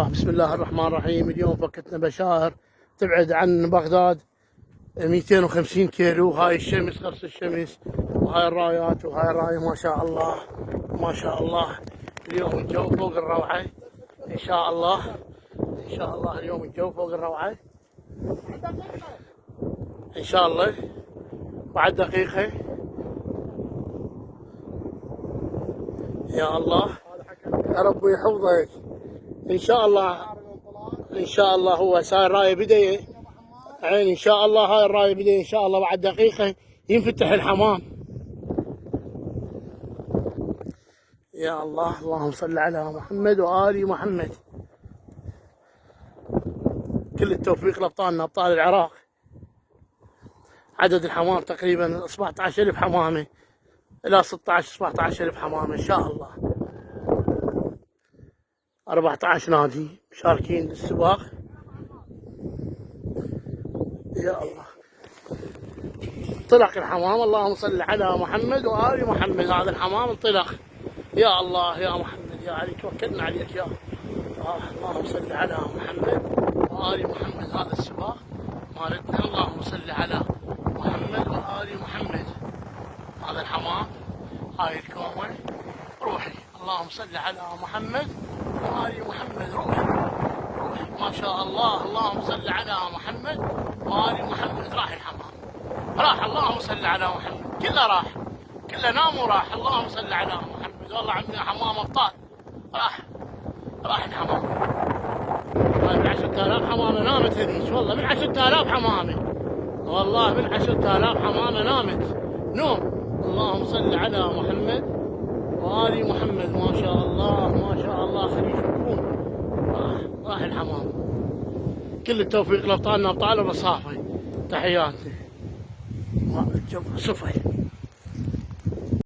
بسم الله الرحمن الرحيم. اليوم فكتنا بشائر تبعد عن بغداد 250 كيلو. هاي الشمس، قرص الشمس، وهاي الرايات، وهاي الراية. ما شاء الله ما شاء الله. اليوم الجو فوق الروعة ان شاء الله. ان شاء الله اليوم الجو فوق الروعة ان شاء الله. بعد دقيقة يا الله. يا رب يحفظك ان شاء الله. ان شاء الله هو هاي الراية بداية عين ان شاء الله. هاي الراية بداية ان شاء الله. بعد دقيقة ينفتح الحمام. يا الله. اللهم صل على محمد وآل محمد. كل التوفيق لابطالنا ابطال العراق. عدد الحمام تقريبا 17,000 حمامة الى 16-17,000 حمامة ان شاء الله. 14 نادي مشاركين بالسباق. يا الله. انطلق الحمام. اللهم صل على محمد وآل محمد. هذا الحمام انطلق. يا الله يا محمد يا علي، توكلنا عليك يا اللهم صل على محمد وآل محمد. هذا السباق مالتنا. اللهم صل على محمد وآل محمد. هذا الحمام، هاي الكومة. روحي. اللهم صل على محمد وآل محمد. روحي روحي ما شاء الله. اللهم صل على محمد وآل محمد. راح الحمام، راح. اللهم صل على محمد. كله راح، كله نام وراح. اللهم صل على محمد. والله عندنا حمام ابطال. راح الحمام. هاي من 10,000 حمامة نامت هذيك. والله من 10,000 حمامة. والله من 10,000 حمامة نامت نوم. اللهم صل على محمد وآل محمد. ما شاء الله ما شاء الله. خليه يشوفون. راح الحمام. كل التوفيق لابطالنا ابطال المصافي. تحياتي. الجو صفي.